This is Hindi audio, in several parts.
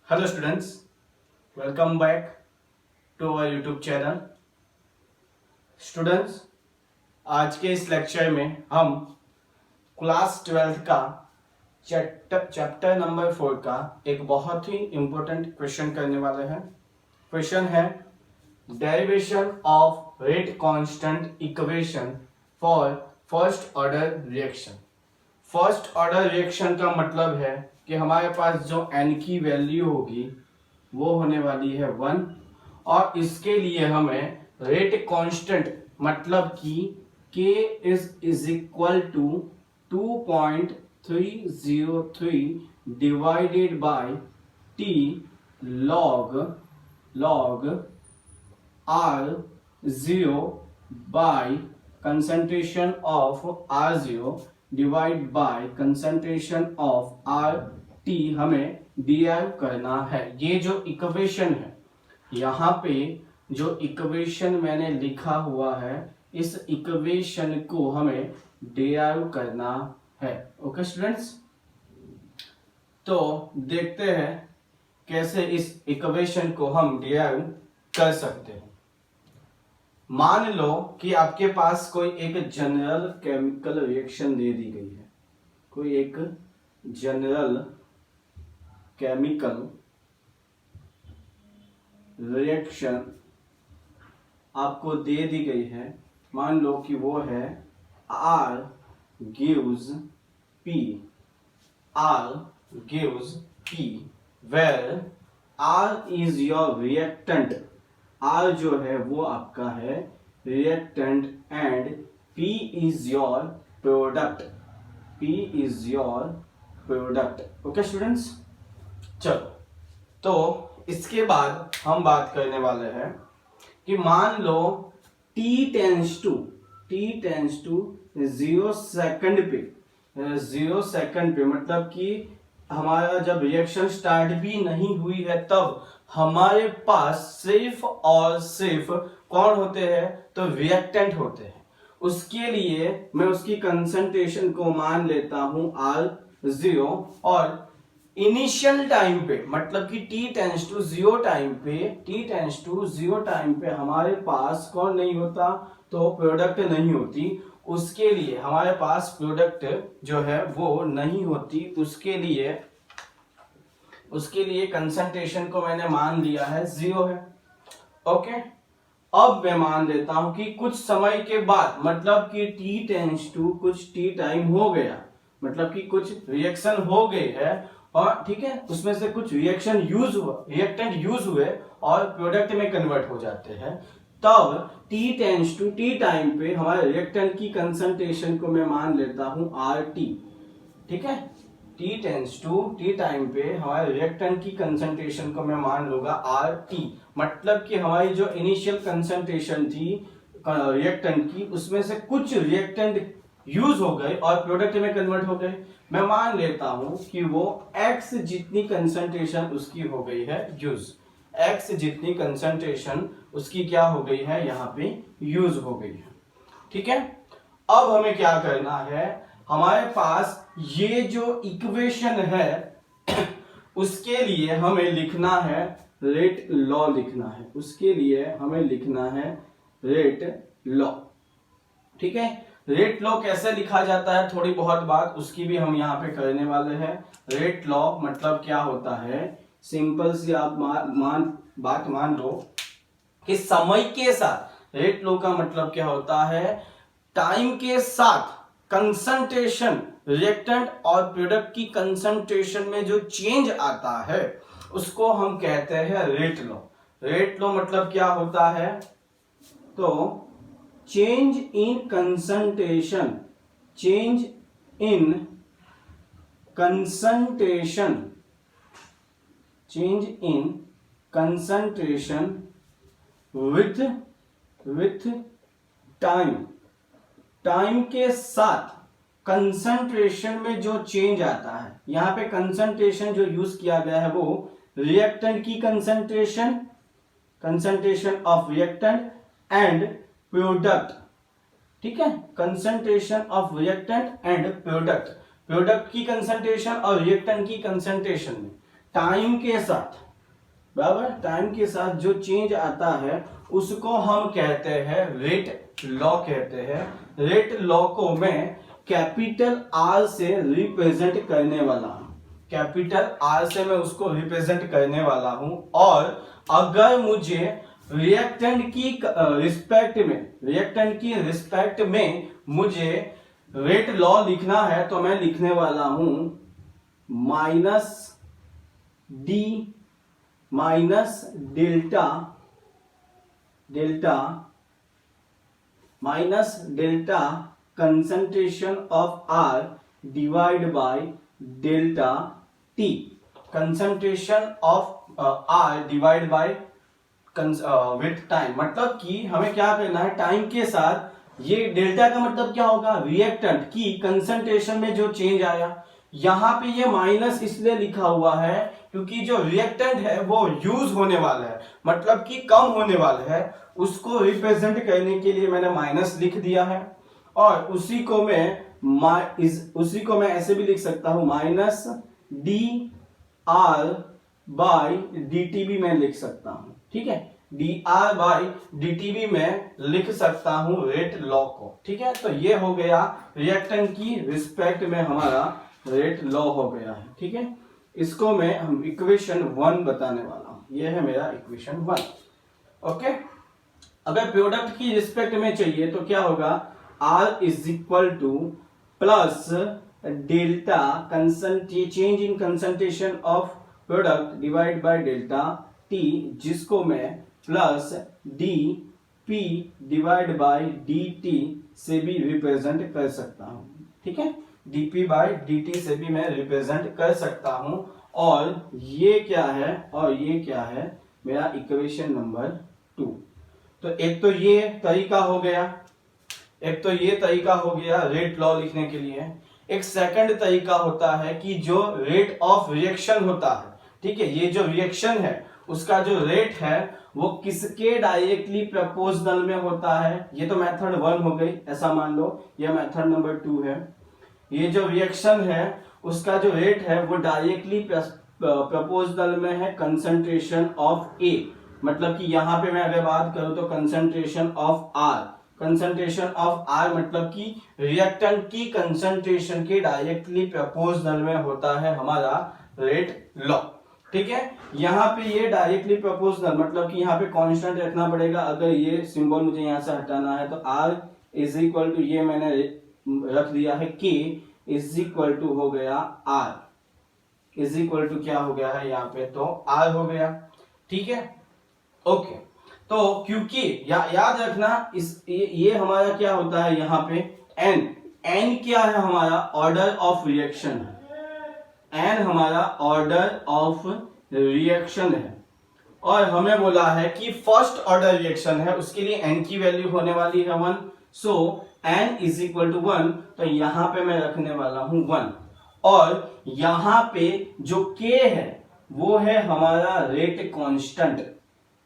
Hello students, welcome back to our YouTube channel. Students, आज के इस लेक्चर में हम क्लास 12th का चैप्टर नंबर 4 का एक बहुत ही इंपॉर्टेंट क्वेश्चन करने वाले हैं। क्वेश्चन है derivation of rate constant equation for first order reaction. First order reaction का मतलब है कि हमारे पास जो n की वैल्यू होगी वो होने वाली है 1 और इसके लिए हमें रेट कांस्टेंट मतलब कि k is equal to 2.303 divided by t log r0 by concentration of r0 divide by concentration of R T हमें डिराइव करना है। ये जो इक्वेशन है, यहाँ पे जो इक्वेशन मैंने लिखा हुआ है, इस इक्वेशन को हमें डिराइव करना है। ओके स्टूडेंट्स, तो देखते हैं कैसे इस इक्वेशन को हम डिराइव कर सकते हैं। मान लो कि आपके पास कोई एक जनरल केमिकल रिएक्शन दे दी गई है। कोई एक जनरल केमिकल रिएक्शन आपको दे दी गई है। मान लो कि वो है R gives P where R is your reactant। R जो है वो आपका है reactant and P is your product. Okay students, चलो तो इसके बाद हम बात करने वाले हैं कि मान लो t टेंस टू 0 सेकंड पे मतलब कि हमारा जब रिएक्शन स्टार्ट भी नहीं हुई है तब हमारे पास सिर्फ और सिर्फ कौन होते हैं, तो रिएक्टेंट होते हैं। उसके लिए मैं उसकी कंसंट्रेशन को मान लेता हूं R0 और इनिशियल टाइम पे मतलब कि t टेंस टू 0 टाइम पे हमारे पास कौन नहीं होता, तो प्रोडक्ट नहीं होती। उसके लिए हमारे पास प्रोडक्ट जो है वो नहीं होती। उसके लिए कंसंट्रेशन को मैंने मान लिया है 0 है। ओके, अब मैं मान लेता हूं कि कुछ समय के बाद मतलब कि t टेंस टू कुछ t टाइम हो गया, मतलब कि कुछ रिएक्शन हो गई है और ठीक है, उसमें से कुछ रिएक्टेंट यूज हुए और प्रोडक्ट में कन्वर्ट हो जाते हैं। तब t tends to t time पे हमारे रिएक्टेंट की कंसंट्रेशन को मैं मान लेता हूं RT। ठीक है, t tends to t time पे हमारे रिएक्टेंट की कंसंट्रेशन को मैं मान लूंगा RT। मतलब कि हमारी जो इनिशियल कंसंट्रेशन थी रिएक्टेंट की, उसमें से कुछ रिएक्टेंट यूज हो गए और प्रोडक्ट में कन्वर्ट हो गए। मैं मान लेता हूं कि वो X जितनी कंसंट्रेशन उसकी हो गई है यूज। X जितनी कंसंट्रेशन उसकी क्या हो गई है, यहाँ पे यूज हो गई है। ठीक है, अब हमें क्या करना है, हमारे पास ये जो इक्वेशन है उसके लिए हमें लिखना है रेट लॉ लिखना है। उसके लिए हमें लिखना है रेट लॉ। ठीक है, रेट लॉ कैसे लिखा जाता है, थोड़ी बहुत बात उसकी भी हम यहाँ पे करने वाले हैं। रेट लॉ मतलब क्या होता है, सिंपल सी आप बात मान लो कि समय के साथ रेट लॉ का मतलब क्या होता है, टाइम के साथ कंसंट्रेशन रिएक्टेंट और प्रोडक्ट की कंसंट्रेशन में जो चेंज आता है उसको हम कहते हैं रेट लॉ। रेट लॉ मतलब क्या होता है, तो change in concentration with time के साथ कंसंट्रेशन में जो चेंज आता है। यहां पे कंसंट्रेशन जो यूज किया गया है वो रिएक्टेंट की concentration of reactant and product. ठीक है, concentration of reactant and product की कंसंट्रेशन और रिएक्टेंट की कंसंट्रेशन में टाइम के साथ, बराबर, टाइम के साथ जो चेंज आता है उसको हम कहते हैं रेट लॉ कहते हैं। रेट लॉ को मैं कैपिटल आर से रिप्रेजेंट करने वाला हूं, कैपिटल आर से मैं उसको रिप्रेजेंट करने वाला हूं। और अगर मुझे रिएक्टेंट की रिस्पेक्ट में मुझे रेट लॉ लिखना है तो मैं लिखने वाला हूं minus D minus delta concentration of R divide by delta T, concentration of R divide by with time. मतलब कि हमें क्या करना है, टाइम के साथ, ये डेल्टा का मतलब क्या होगा, रिएक्टेंट की कंसंट्रेशन में जो चेंज आया। यहां पे ये माइनस इसलिए लिखा हुआ है क्योंकि जो रिएक्टेंट है वो यूज होने वाला है, मतलब कि कम होने वाला है, उसको रिप्रेजेंट करने के लिए मैंने माइनस लिख दिया है। और उसी को मैं ऐसे भी लिख सकता हूं, minus D R by D T भी मैं लिख सकता हूं, ठीक है, D R by D T भी मैं लिख सकता हूं रेट लॉ को, ठीक है। तो ये हो गया रिएक्टेंट की रिस्पेक्ट में हमारा रेट लॉ हो गया है, ठीक है। इसको मैं हम इक्वेशन 1 बताने वाला हूं, ये है मेरा इक्वेशन 1, ओके। अगर प्रोडक्ट की रिस्पेक्ट में चाहिए तो क्या होगा, R is equal two plus delta change in concentration of product divide by delta T, जिसको मैं plus D P divide by D T से भी रिप्रेजेंट कर सकता हूं, ठीक है, dp बाय dt से भी मैं रिप्रेजेंट कर सकता हूं। और ये क्या है, मेरा इक्वेशन नंबर 2। तो एक तो ये तरीका हो गया रेट लॉ लिखने के लिए। एक सेकंड तरीका होता है कि जो रेट ऑफ रिएक्शन होता है, ठीक है, ये जो रिएक्शन है उसका जो रेट है वो किसके डायरेक्टली प्रोपोर्शनल में होता है। ये तो मेथड 1 हो गई, ऐसा मान लो। ये मेथड नंबर 2 है। ये जो रिएक्शन है उसका जो रेट है वो डायरेक्टली प्रोपोर्शनल में है कंसंट्रेशन ऑफ ए, मतलब कि यहां पे मैं अगर बात करूं तो कंसंट्रेशन ऑफ आर मतलब कि रिएक्टेंट की कंसंट्रेशन के डायरेक्टली प्रोपोर्शनल में होता है हमारा रेट लॉ, ठीक है। यहाँ पे ये डायरेक्टली प्रोपोर्शनल मतलब कि यहाँ पे कांस्टेंट रखना पड़ेगा। अगर ये सिंबल मुझे यहाँ से हटाना है तो R इज इक्वल टू, ये मैंने रख दिया है K इज इक्वल टू हो गया R, इज इक्वल टू क्या हो गया है यहाँ पे, तो R हो गया, ठीक है, ओके। तो क्योंकि याद रखना ये हमारा क्या होता है यहाँ पे n क्या है, हमारा ऑर्डर ऑफ रिएक्शन है, n हमारा ऑर्डर ऑफ रिएक्शन है। और हमें बोला है कि फर्स्ट ऑर्डर रिएक्शन है, उसके लिए n की वैल्यू होने वाली है 1, सो n इज इक्वल टू 1। तो यहां पे मैं रखने वाला हूं 1, और यहां पे जो k है वो है हमारा रेट कांस्टेंट,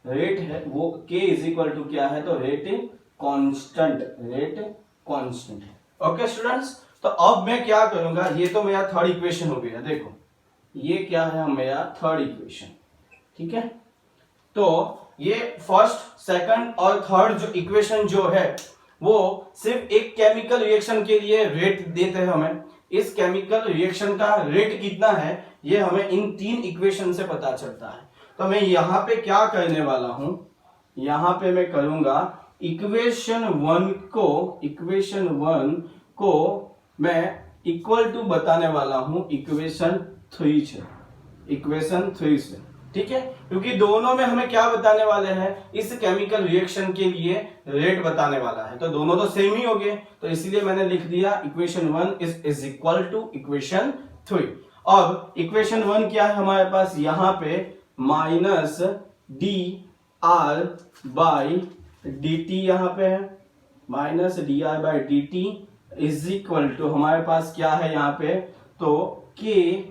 रेट है वो k इज इक्वल टू क्या है, तो रेट कांस्टेंट है, ओके स्टूडेंट्स। तो अब मैं क्या करूंगा, ये तो मेरा थर्ड इक्वेशन हो गया, देखो ये क्या है मेरा थर्ड इक्वेशन, ठीक है। तो ये फर्स्ट सेकंड और थर्ड जो इक्वेशन जो है वो सिर्फ एक केमिकल रिएक्शन के लिए रेट देते हैं हमें। इस केमिकल रिएक्शन का रेट कितना है ये हमें इन 3 इक्वेशन से पता चलता है। तो मैं यहां पे क्या करने वाला हूं, यहां पे मैं करूंगा इक्वेशन 1 को मैं इक्वल टू बताने वाला हूं इक्वेशन 3 से, ठीक है, क्योंकि दोनों में हमें क्या बताने वाले हैं, इस केमिकल रिएक्शन के लिए रेट बताने वाला है। तो दोनों तो सेम ही हो गए, तो इसलिए मैंने लिख दिया equation 1 is equal to equation 3। अब इक्वेशन 1 क्या है हमारे पास, यहां पे minus D R by D T, यहां पे है minus D R by D T is equal to हमारे पास क्या है यहाँ पे, तो के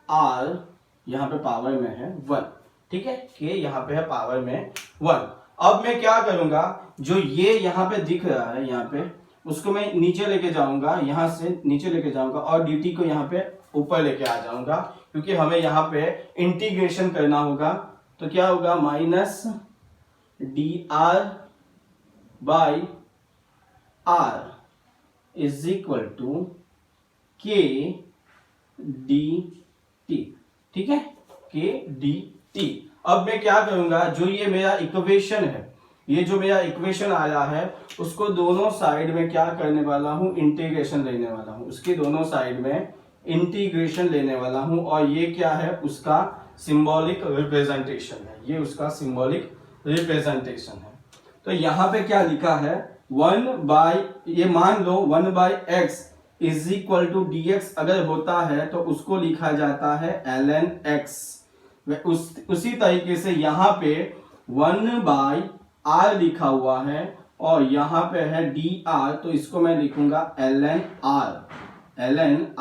आर यहां पे पावर में है 1, ठीक है, के यहां पे है पावर में 1। अब मैं क्या करूंगा, जो ये यहां पे दिख रहा है यहाँ पे उसको मैं नीचे लेके जाऊंगा, यहां से नीचे लेके जाऊंगा और dt को यहाँ पे ऊपर लेके आ जाऊंगा, क्योंकि हमें यहाँ पे इंटीग्रेशन करना होगा। तो क्या होगा, minus dr by r is equal to k dt। ठीक है, k dt। अब मैं क्या करूंगा, जो ये मेरा इक्वेशन है, ये जो मेरा इक्वेशन आया है, उसको दोनों साइड में क्या करने वाला हूं, इंटीग्रेशन लेने वाला हूं। उसके दोनों साइड में इंटीग्रेशन लेने वाला हूं, और ये क्या है, उसका सिंबॉलिक रिप्रेजेंटेशन है। ये उसका सिंबॉलिक रिप्रेजेंटेशन है। तो यहां पे क्या लिखा है, 1 बाई, ये मान लो 1 by X is equal to D X अगर होता है तो उसको लिखा जाता है ln x। उसी तरीके से यहाँ पे 1 बाई r लिखा हुआ है और यहाँ पे है dr, तो इसको मैं लिखूंगा ln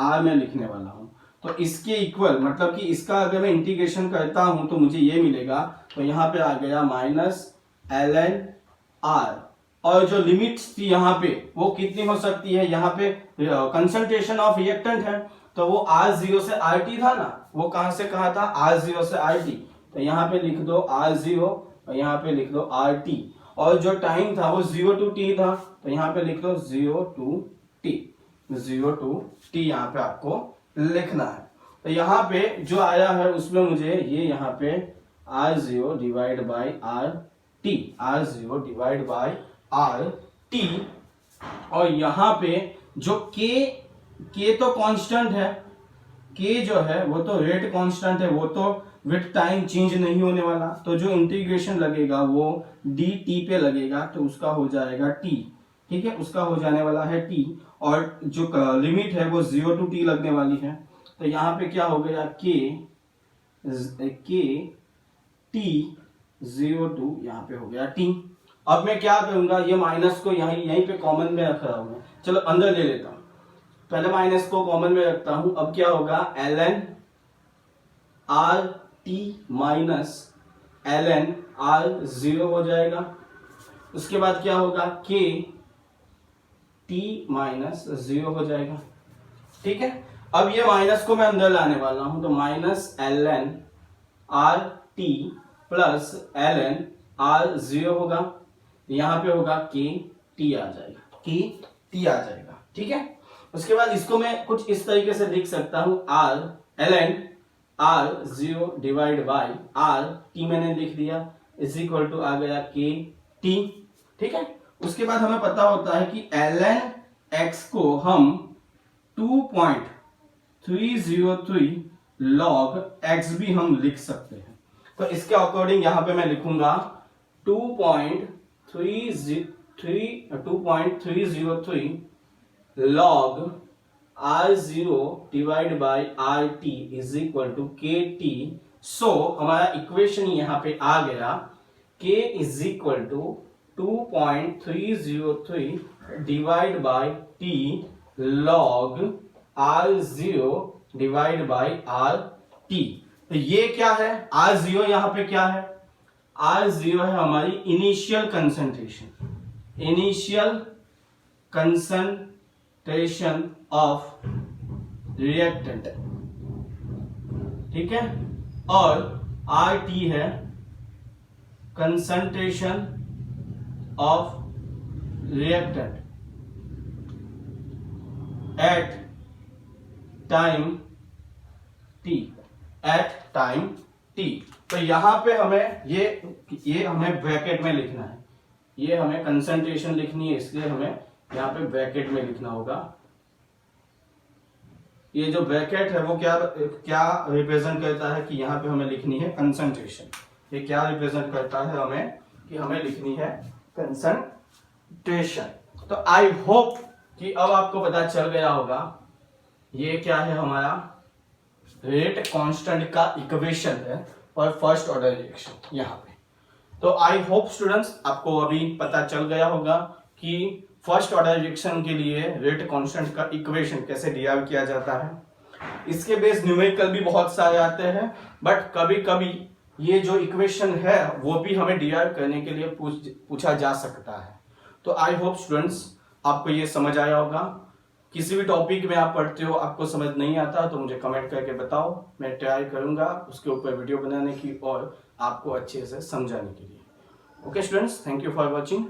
r में लिखने वाला हूं। तो इसके इक्वल मतलब कि इसका अगर मैं इंटीग्रेशन करता हूं तो मुझे ये मिलेगा। तो यहाँ पे आ गया माइनस ln r, और जो लिमिट्स थी यहाँ पे वो कितनी हो सकती है, यहाँ पे कंसंट्रेशन ऑफ रिएक्टेंट है तो वो R0 से RT था ना, वो कहां से कहा था, R0 से RT। तो यहाँ पे लिख दो R0 और यहाँ पे लिख दो RT, और जो टाइम था वो 0 to t था, तो यहाँ पे लिख दो 0 to t यहाँ पे आपको लिखना है। तो यहाँ पे जो आया है उसमें मुझे ये यहाँ पे R0 divide by RT, R0 divide by RT, और यहाँ पे जो K तो कांस्टेंट है, K जो है वो तो रेट कांस्टेंट है, वो तो विथ टाइम चेंज नहीं होने वाला। तो जो इंटीग्रेशन लगेगा वो dt पे लगेगा, तो उसका हो जाएगा t। ठीक है, उसका हो जाने वाला है t, और जो लिमिट है वो 0 to t लगने वाली है। तो यहाँ पे क्या हो गया, k t 0 to यहाँ पे हो गया t। अब मैं क्या करूंगा, ये माइनस को यहीं पे कॉमन में रख रहा हूं, चलो अंदर ले लेता हूं। पहले माइनस को कॉमन में रखता हूं। अब क्या होगा, ln RT minus ln R0 हो जाएगा। उसके बाद क्या होगा, k t माइनस 0 हो जाएगा। ठीक है, अब ये माइनस को मैं अंदर लाने वाला हूं, तो minus ln RT plus ln R0 होगा, यहां पे होगा k t आ जाएगा, k t आ जाएगा। ठीक है, उसके बाद इसको मैं कुछ इस तरीके से लिख सकता हूं, ln R0 divide by RT मैंने लिख दिया, इज इक्वल टू आ गया k t। ठीक है, उसके बाद हमें पता होता है कि ln x को हम 2.303 log x भी हम लिख सकते हैं। तो इसके अकॉर्डिंग यहां पे मैं लिखूंगा 2.303 log R0 divide by RT is equal to KT। So हमारा इक्वेशन यहां पे आ गया, K is equal to 2.303 divide by T log R0 divide by RT। तो ये क्या है, R0 यहां पे क्या है, R0 है हमारी इनिशियल कंसंट्रेशन ऑफ रिएक्टेंट। ठीक है, और RT है concentration of reactant at time t। तो यहां पे हमें ये हमें ब्रैकेट में लिखना है, ये हमें कंसंट्रेशन लिखनी है, इसलिए हमें यहां पे ब्रैकेट में लिखना होगा। ये जो ब्रैकेट है वो क्या रिप्रेजेंट करता है कि यहां पे हमें लिखनी है कंसंट्रेशन। ये क्या रिप्रेजेंट करता है हमें कि हमें लिखनी है कंसंट्रेशन। तो आई होप कि अब आपको पता चल गया होगा ये क्या है, हमारा रेट कांस्टेंट का इक्वेशन है और फर्स्ट ऑर्डर रिएक्शन यहाँ पे। तो आई होप स्टूडेंट्स आपको अभी पता चल गया होगा कि फर्स्ट ऑर्डर रिएक्शन के लिए रेट कांस्टेंट का इक्वेशन कैसे डिराइव किया जाता है। इसके बेस न्यूमेरिकल भी बहुत सारे आते हैं, बट कभी कभी ये जो इक्वेशन है वो भी हमें डिराइव करने के लिए पूछा जा सकता है। तो आई होप स्टूडेंट्स आपको ये समझ आया होगा। किसी भी टॉपिक में आप पढ़ते हो आपको समझ नहीं आता तो मुझे कमेंट करके बताओ, मैं ट्राई करूंगा उसके ऊपर वीडियो बनाने की और आपको अच्छे से समझाने के लिए। Okay students, thank you for watching.